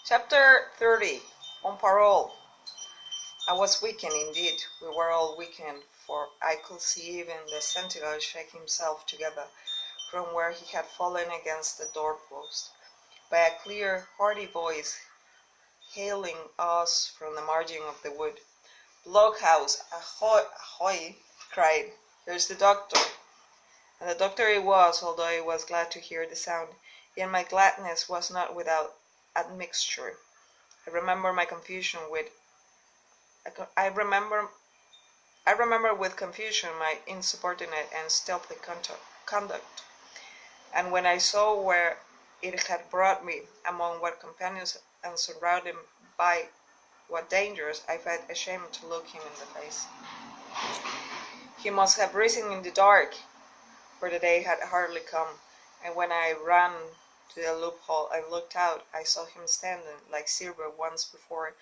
Chapter 30. On Parole. I was weakened indeed. We were all weakened, for I could see even the sentinel shake himself together from where he had fallen against the doorpost. By a clear, hearty voice hailing us from the margin of the wood. "Blockhouse, ahoy, ahoy!" cried. "Here's the doctor." And the doctor it was, although I was glad to hear the sound. Yet my gladness was not without admixture. I remember with confusion my insubordinate and stealthy conduct, and when I saw where it had brought me, among what companions and surrounded by what dangers, I felt ashamed to look him in the face. He must have risen in the dark, for the day had hardly come, and when I ran to the loophole and looked out, I saw him standing, like silver once before,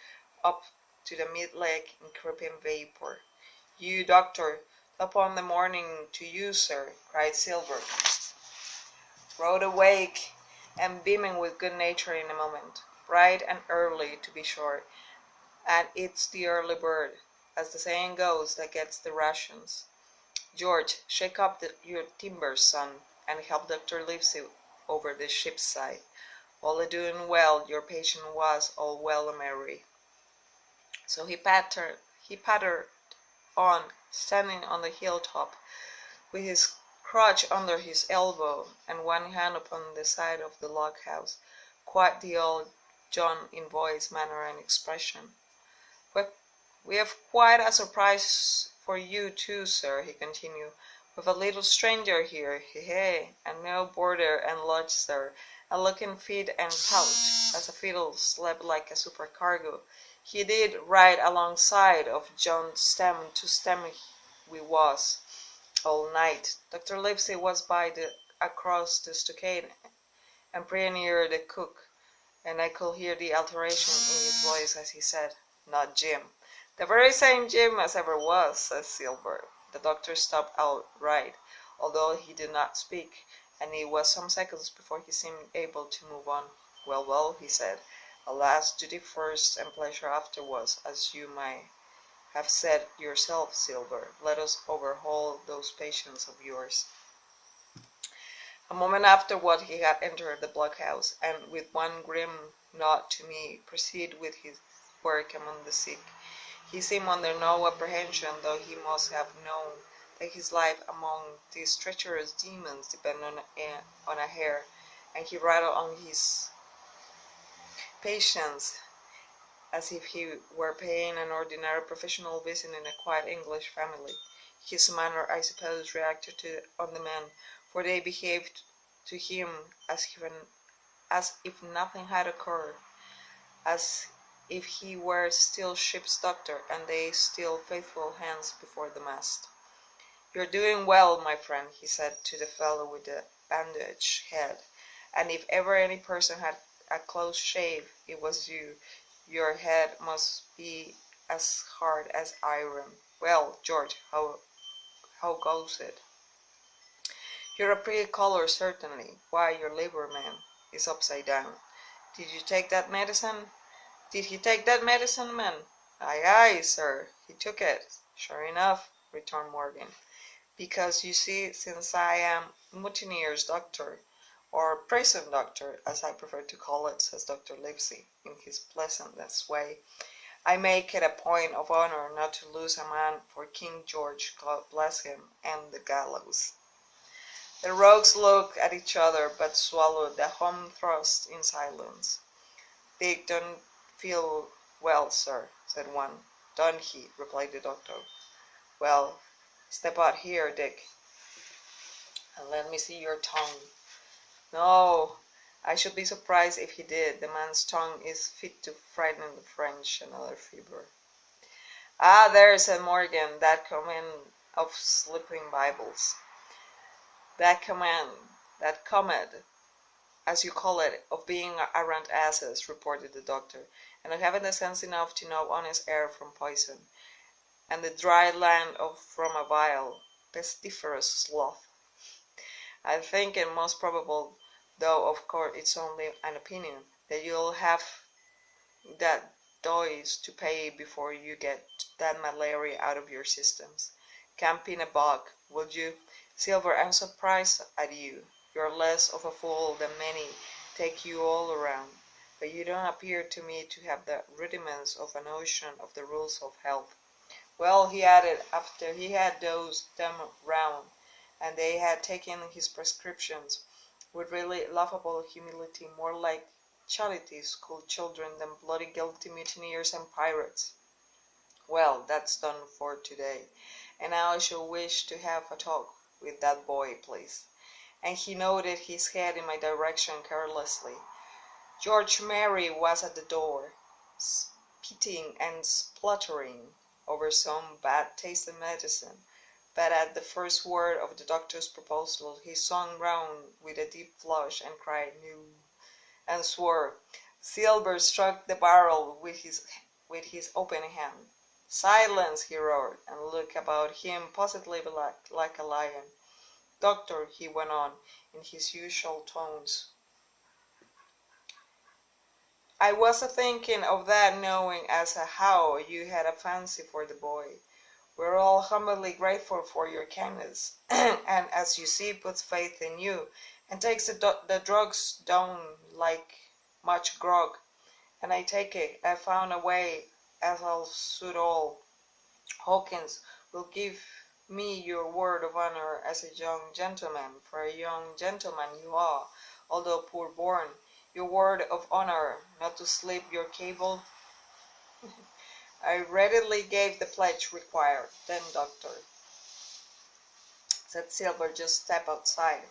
up to the mid-leg in creeping vapor. "You, doctor, upon the morning to you, sir," cried Silver, broad awake and beaming with good nature in a moment. "Bright and early, to be sure, and it's the early bird, as the saying goes, that gets the rations. George, shake up your timbers, son, and help Dr. Livesey over the ship's side. All a doing well, your patient was, all well and merry." So he pattered on, standing on the hilltop, with his crutch under his elbow, and one hand upon the side of the log house, quite the old John in voice, manner, and expression. "We have quite a surprise for you too, sir," he continued. "We've a little stranger here, and no boarder and lodge, sir, and looking fit and taut as a fiddle, slept like a supercargo. He did ride alongside of John stem to stem we was, all night. Dr. Livesey was across the stockade, and pretty near the cook, and I could hear the alteration in his voice as he said, 'Not Jim.' 'The very same Jim as ever was,' says Silver. The doctor stopped outright, although he did not speak, and it was some seconds before he seemed able to move on. 'Well, well,' he said, 'alas, duty first and pleasure afterwards, as you might have said yourself, Silver. Let us overhaul those patients of yours.' A moment afterward he had entered the blockhouse, and with one grim nod to me proceeded with his work among the sick. He seemed under no apprehension, though he must have known that his life among these treacherous demons depended on a hair, and he rattled on his patience as if he were paying an ordinary professional visit in a quiet English family. His manner, I suppose, reacted on the men, for they behaved to him as if nothing had occurred, as if he were still ship's doctor, and they still faithful hands before the mast. "You're doing well, my friend," he said to the fellow with the bandaged head, "and if ever any person had a close shave, it was you. Your head must be as hard as iron. Well, George, how goes it?" "You're a pretty color, certainly. Why, your liver, man, is upside down. Did he take that medicine, man?" Aye, sir, he took it, sure enough," returned Morgan. "Because, you see, since I am mutineer's doctor, or prison doctor, as I prefer to call it," says Dr. Livesey, in his pleasantest way, "I make it a point of honor not to lose a man for King George, God bless him, and the gallows." The rogues looked at each other, but swallowed the home thrust in silence. "Dick don't feel well, sir," said one. "Don't he?" replied the doctor. "Well, step out here, Dick, and let me see your tongue." "No, I should be surprised if he did. The man's tongue is fit to frighten the French." Another fever. "Ah, there," said Morgan, "that command of sleeping Bibles." That command, as you call it, of being arrant asses," reported the doctor, "and of having the sense enough to know honest air from poison, and the dry land from a vile, pestiferous sloth. I think it most probable, though of course it's only an opinion, that you'll have that dose to pay before you get that malaria out of your systems. Camp in a bog, would you? Silver, I'm surprised at you. You're less of a fool than many take you all around, but you don't appear to me to have the rudiments of a notion of the rules of health. Well, he added, after he had dosed them round, and they had taken his prescriptions, with really laughable humility, more like charity school children than bloody guilty mutineers and pirates. Well, that's done for today, and now I shall wish to have a talk with that boy, please. And he nodded his head in my direction carelessly. George Mary was at the door, spitting and spluttering over some bad-tasting medicine, but at the first word of the doctor's proposal he swung round with a deep flush and cried "No," and swore. Silver struck the barrel with his open hand. "Silence!" he roared, and looked about him positively like a lion. "Doctor," he went on, in his usual tones, "I was a-thinking of that, knowing as how you had a fancy for the boy. We're all humbly grateful for your kindness, and as you see puts faith in you, and takes the drugs down like much grog, and I take it I found a way as'll suit all. Hawkins will give me your word of honor as a young gentleman, for a young gentleman you are, although poor born, your word of honor not to slip your cable." I readily gave the pledge required. "Then, doctor," said Silver, "just step outside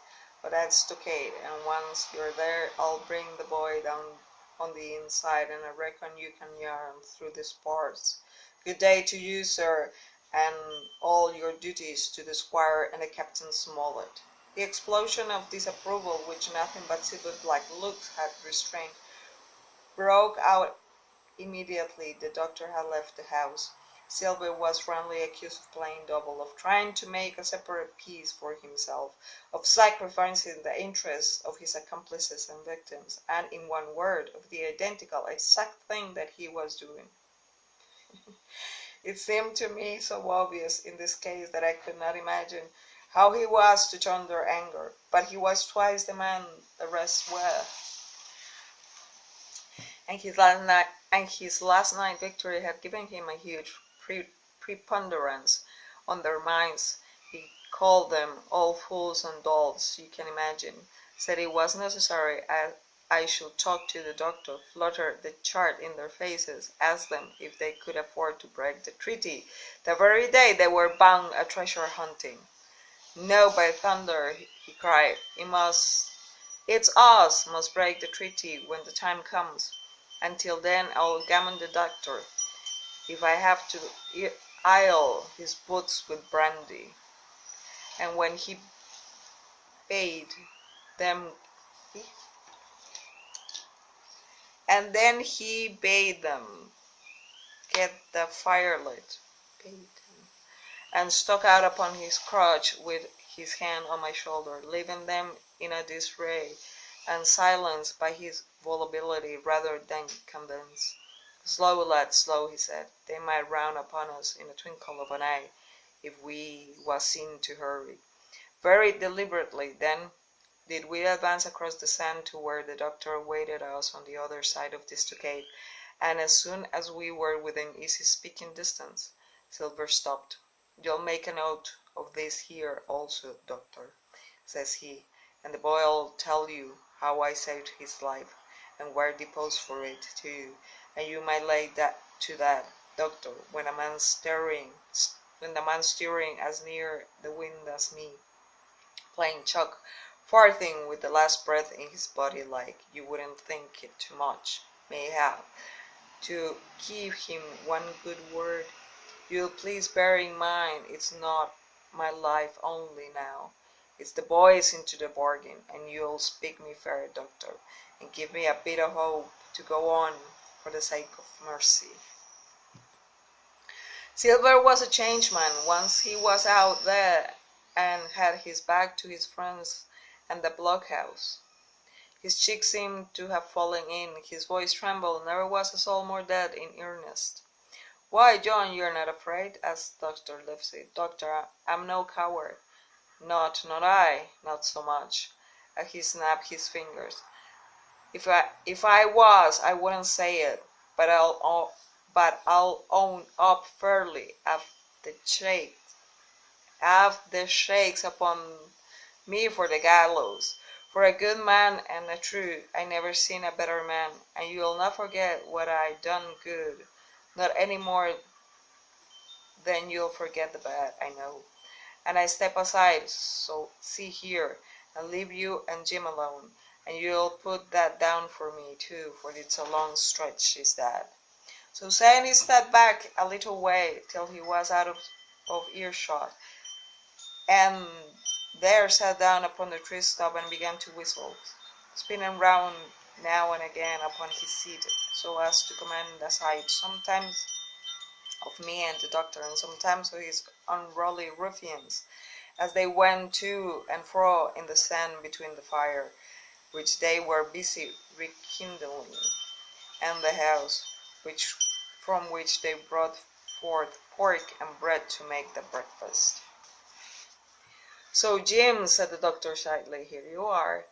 of that stockade, and once you're there I'll bring the boy down on the inside, and I reckon you can yarn through the spars. Good day to you, sir, and all your duties to the squire and the Captain Smollett." The explosion of disapproval, which nothing but silver-black looks had restrained, broke out immediately the doctor had left the house. Silver was roundly accused of playing double, of trying to make a separate peace for himself, of sacrificing the interests of his accomplices and victims, and, in one word, of the identical, exact thing that he was doing. It seemed to me so obvious in this case that I could not imagine how he was to turn their anger, but he was twice the man the rest were, and his last night victory had given him a huge preponderance on their minds. He called them all fools and dolts you can imagine, said it was necessary I should talk to the doctor, fluttered the chart in their faces, asked them if they could afford to break the treaty the very day they were bound a treasure hunting. "No, by thunder," he cried, "it's us must break the treaty when the time comes. Until then I'll gammon the doctor, if I have to ile his boots with brandy." And when he bade them get the fire lit, and stuck out upon his crutch with his hand on my shoulder, leaving them in a disarray, and silenced by his volubility rather than convinced. "Slow, lad, slow," he said. "They might round upon us in a twinkle of an eye, if we was seen to hurry." Very deliberately, then, did we advance across the sand to where the doctor awaited us on the other side of the stockade, and as soon as we were within easy speaking distance, Silver stopped. "You'll make a note of this here also, doctor," says he, "and the boy'll tell you how I saved his life, and where deposed for it, too, and you might lay that to that, doctor, when the man's steering as near the wind as me, playing chuck, farthing with the last breath in his body like you wouldn't think it too much, mayhap, to give him one good word. You'll please bear in mind it's not my life only now, it's the boy's into the bargain, and you'll speak me fair, doctor, and give me a bit of hope to go on for the sake of mercy." Silver was a changed man once he was out there and had his back to his friends and the blockhouse. His cheeks seemed to have fallen in, his voice trembled. Never was a soul more dead in earnest. "Why, John, you're not afraid?" asked Dr. Livesey. "Doctor, I'm no coward." Not I, not so much." And he snapped his fingers. If I was, I wouldn't say it, but I'll own up fairly. Have the shakes upon me for the gallows. For a good man and a true, I never seen a better man, and you'll not forget what I done good, not any more than you'll forget the bad, I know. And I step aside, so see here, and leave you and Jim alone, and you'll put that down for me too, for it's a long stretch, is that. So saying, he stepped back a little way till he was out of earshot, and there sat down upon the tree stump and began to whistle, spinning round now and again upon his seat, so as to command the sight sometimes of me and the doctor, and sometimes of his unruly ruffians, as they went to and fro in the sand between the fire, which they were busy rekindling, and the house, from which they brought forth pork and bread to make the breakfast. "So, Jim," said the doctor shyly, "here you are.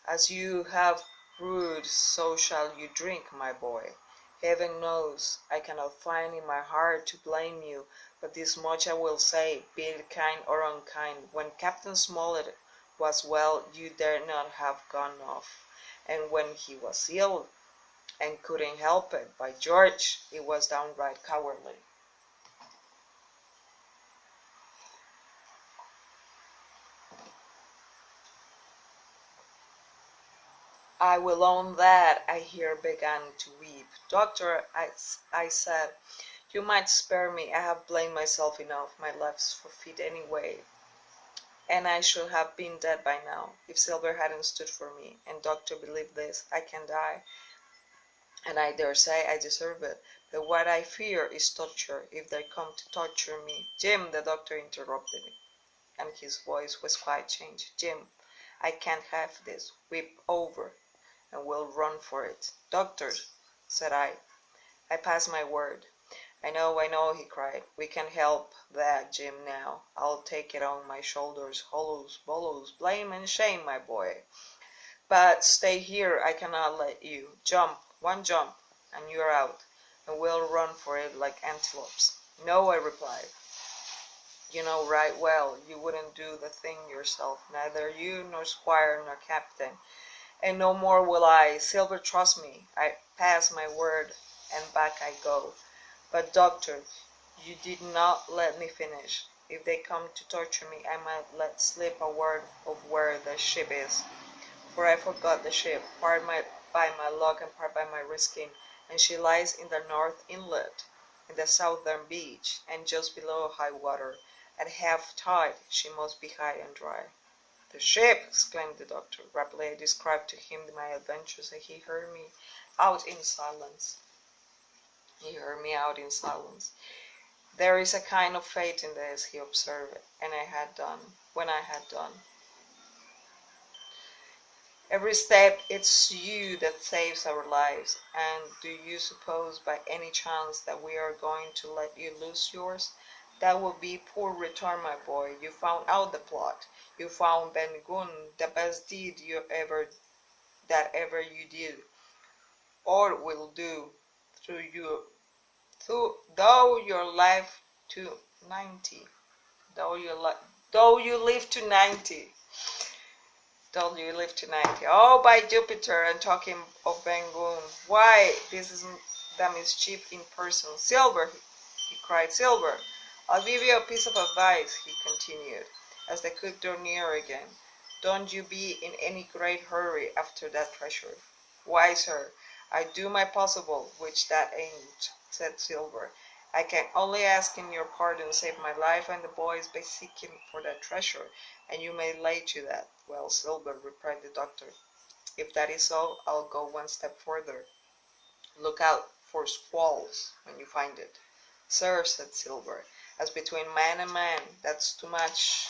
As you have brewed, so shall you drink, my boy. Heaven knows I cannot find in my heart to blame you, but this much I will say, be it kind or unkind, when Captain Smollett was well you dare not have gone off, and when he was ill and couldn't help it, by George, it was downright cowardly." "I will own that." I here began to weep. "Doctor," I said, "you might spare me. I have blamed myself enough. My life's forfeit anyway, and I should have been dead by now, if Silver hadn't stood for me. And, doctor, believe this, I can die, and I dare say I deserve it. But what I fear is torture, if they come to torture me." "Jim," the doctor interrupted me, and his voice was quite changed. "Jim, I can't have this. Whip over, and we'll run for it." "Doctor," said I pass my word." I know," he cried. "We can help that, Jim, now. I'll take it on my shoulders, hollows, bollows, blame and shame, my boy. But stay here, I cannot let you. Jump, one jump, and you're out, and we'll run for it like antelopes." "No," I replied. "You know right well you wouldn't do the thing yourself, neither you nor squire nor captain, and no more will I. Silver, trust me. I pass my word, and back I go. But, doctor, you did not let me finish. If they come to torture me, I might let slip a word of where the ship is, for I forgot the ship, part by my luck and part by my risking, and she lies in the north inlet, in the southern beach, and just below high water. At half tide she must be high and dry." "The ship!" exclaimed the doctor. Rapidly I described to him my adventures, and he heard me out in silence. "There is a kind of fate in this," he observed, when I had done. "Every step it's you that saves our lives, and do you suppose by any chance that we are going to let you lose yours? That would be poor return, my boy. You found out the plot. You found Ben Gunn, the best deed that ever you did, or will do, though you live to 90. Though you live to 90. Oh, by Jupiter, and talking of Ben Gunn, why, this is the mischief in person. Silver," he cried, "Silver, I'll give you a piece of advice," he continued, as the cook drew near again. "Don't you be in any great hurry after that treasure." "Why, sir, I do my possible, which that ain't," said Silver. "I can only ask in your pardon, save my life and the boys by seeking for that treasure, and you may lay to that." "Well, Silver," replied the doctor, "if that is so, I'll go one step further. Look out for squalls when you find it." "Sir," said Silver, "as between man and man, that's too much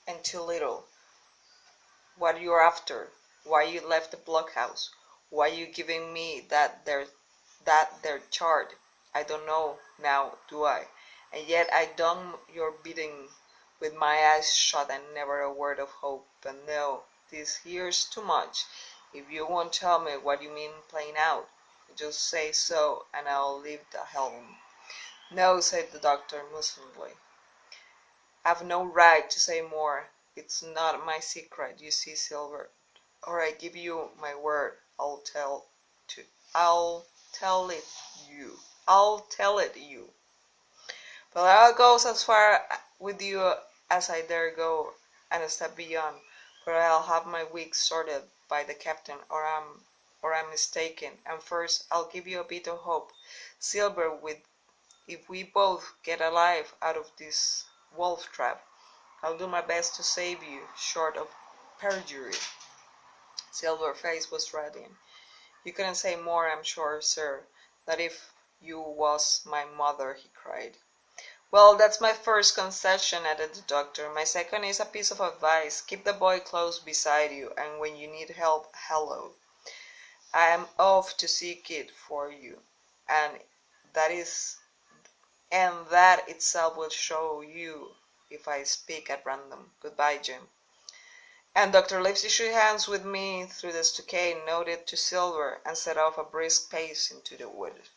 and too little. What you're after, why you left the blockhouse, why you giving me that there chart. I don't know now, do I? And yet I done your bidding with my eyes shut and never a word of hope. But no, this here's too much. If you won't tell me what you mean playing out, just say so and I'll leave the helm. No, said the doctor musingly. I've no right to say more. It's not my secret, you see, Silver. Or I give you my word, I'll tell it you. I'll tell it you. But I'll go as far with you as I dare go, and a step beyond, for I'll have my weeks sorted by the captain, or I'm mistaken. And first, I'll give you a bit of hope, Silver. If we both get alive out of this wolf trap, I'll do my best to save you, short of perjury. Silver's face was reddening. You couldn't say more, I'm sure, sir, that if you was my mother, he cried. Well, that's my first concession, added the doctor. My second is a piece of advice. Keep the boy close beside you, and when you need help, hello. I am off to seek it for you, and that itself will show you if I speak at random. Goodbye, Jim. And Dr. Livesey shook hands with me through the stockade, nodded to Silver, and set off a brisk pace into the wood.